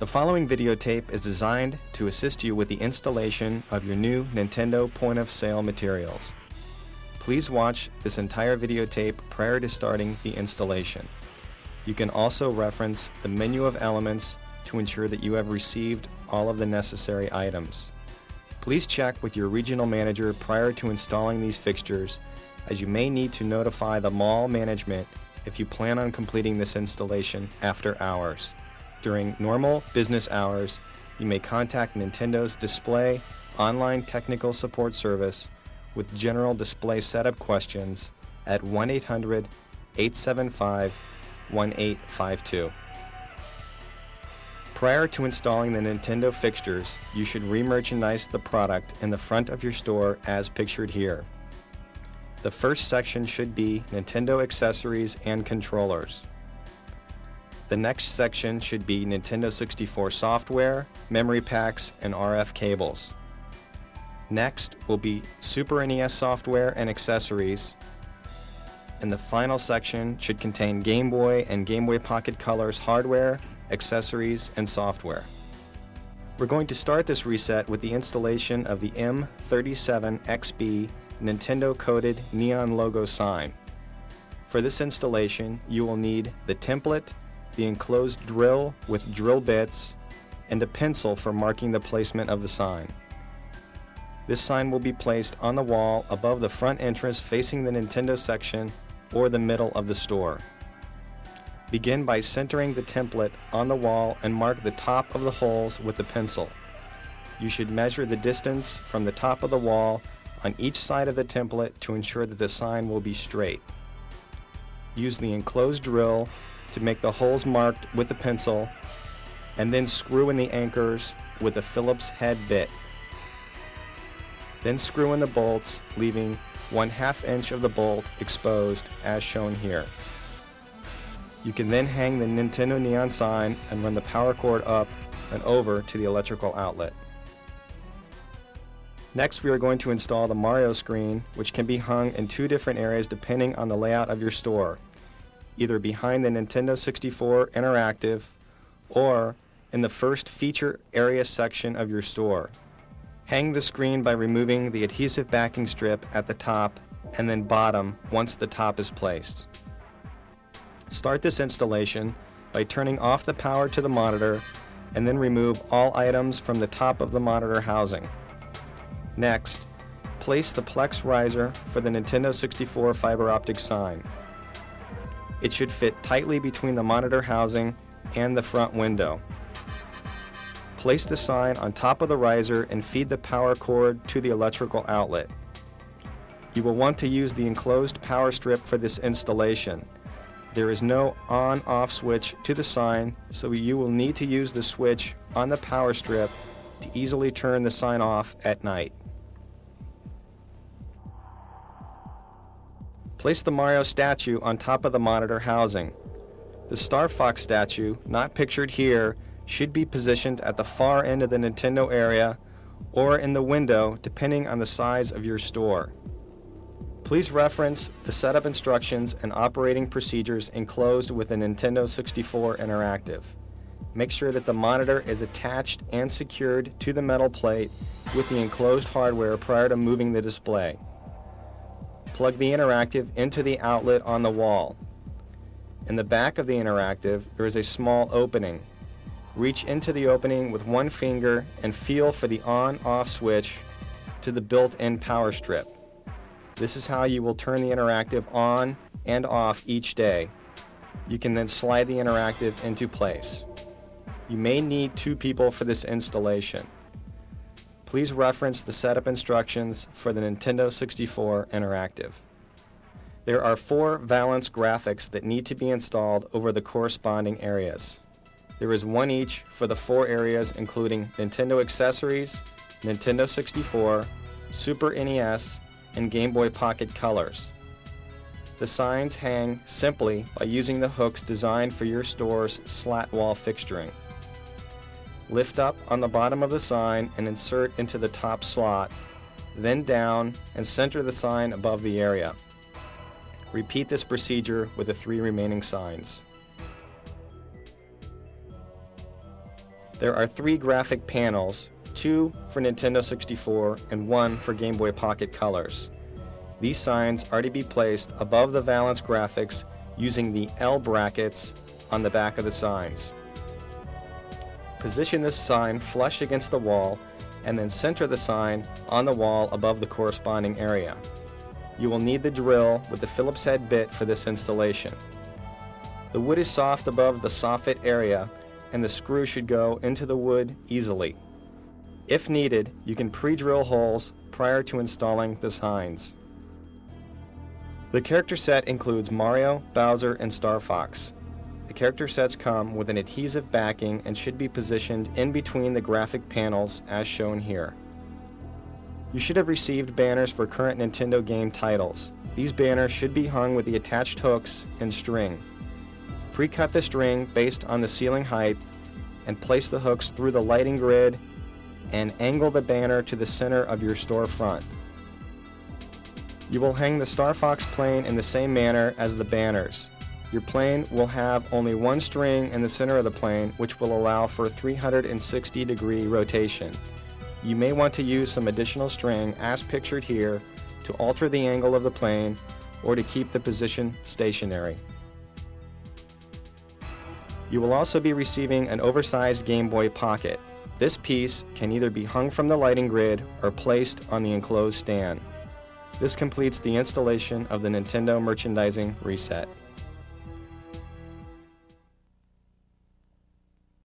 The following videotape is designed to assist you with the installation of your new Nintendo point-of-sale materials. Please watch this entire videotape prior to starting the installation. You can also reference the menu of elements to ensure that you have received all of the necessary items. Please check with your regional manager prior to installing these fixtures, as you may need to notify the mall management if you plan on completing this installation after hours. During normal business hours, you may contact Nintendo's Display online technical support service with general display setup questions at 1-800-875-1852. Prior to installing the Nintendo fixtures, you should re-merchandise the product in the front of your store as pictured here. The first section should be Nintendo accessories and controllers. The next section should be Nintendo 64 software, memory packs, and RF cables. Next will be Super NES software and accessories. And the final section should contain Game Boy and Game Boy Pocket Color's hardware, accessories, and software. We're going to start this reset with the installation of the M37XB Nintendo coded neon logo sign. For this installation, you will need the template, the enclosed drill with drill bits, and a pencil for marking the placement of the sign. This sign will be placed on the wall above the front entrance facing the Nintendo section or the middle of the store. Begin by centering the template on the wall and mark the top of the holes with the pencil. You should measure the distance from the top of the wall on each side of the template to ensure that the sign will be straight. Use the enclosed drill to make the holes marked with the pencil, and then screw in the anchors with a Phillips head bit. Then screw in the bolts, leaving 1/2 inch of the bolt exposed as shown here. You can then hang the Nintendo neon sign and run the power cord up and over to the electrical outlet. Next, we are going to install the Mario screen, which can be hung in two different areas depending on the layout of your store, either behind the Nintendo 64 Interactive or in the first feature area section of your store. Hang the screen by removing the adhesive backing strip at the top and then bottom once the top is placed. Start this installation by turning off the power to the monitor and then remove all items from the top of the monitor housing. Next, place the Plex riser for the Nintendo 64 fiber optic sign. It should fit tightly between the monitor housing and the front window. Place the sign on top of the riser and feed the power cord to the electrical outlet. You will want to use the enclosed power strip for this installation. There is no on-off switch to the sign, so you will need to use the switch on the power strip to easily turn the sign off at night. Place the Mario statue on top of the monitor housing. The Starfox statue, not pictured here, should be positioned at the far end of the Nintendo area or in the window depending on the size of your store. Please reference the setup instructions and operating procedures enclosed with the Nintendo 64 Interactive. Make sure that the monitor is attached and secured to the metal plate with the enclosed hardware prior to moving the display. Plug the Interactive into the outlet on the wall. In the back of the Interactive, there is a small opening. Reach into the opening with one finger and feel for the on-off switch to the built-in power strip. This is how you will turn the Interactive on and off each day. You can then slide the Interactive into place. You may need 2 people for this installation. Please reference the setup instructions for the Nintendo 64 Interactive. There are 4 valence graphics that need to be installed over the corresponding areas. There is 1 each for the 4 areas including Nintendo accessories, Nintendo 64, Super NES, and Game Boy Pocket Colors. The signs hang simply by using the hooks designed for your store's slat wall fixturing. Lift up on the bottom of the sign and insert into the top slot, then down and center the sign above the area. Repeat this procedure with the 3 remaining signs. There are 3 graphic panels, 2 for Nintendo 64 and 1 for Game Boy Pocket Colors. These signs are to be placed above the valence graphics using the L brackets on the back of the signs. Position this sign flush against the wall and then center the sign on the wall above the corresponding area. You will need the drill with the Phillips head bit for this installation. The wood is soft above the soffit area and the screw should go into the wood easily. If needed, you can pre-drill holes prior to installing the signs. The character set includes Mario, Bowser, and Starfox. The character sets come with an adhesive backing and should be positioned in between the graphic panels as shown here. You should have received banners for current Nintendo game titles. These banners should be hung with the attached hooks and string. Pre-cut the string based on the ceiling height and place the hooks through the lighting grid and angle the banner to the center of your storefront. You will hang the Starfox plane in the same manner as the banners. Your plane will have only one string in the center of the plane, which will allow for 360-degree rotation. You may want to use some additional string, as pictured here, to alter the angle of the plane or to keep the position stationary. You will also be receiving an oversized Game Boy Pocket. This piece can either be hung from the lighting grid or placed on the enclosed stand. This completes the installation of the Nintendo merchandising reset.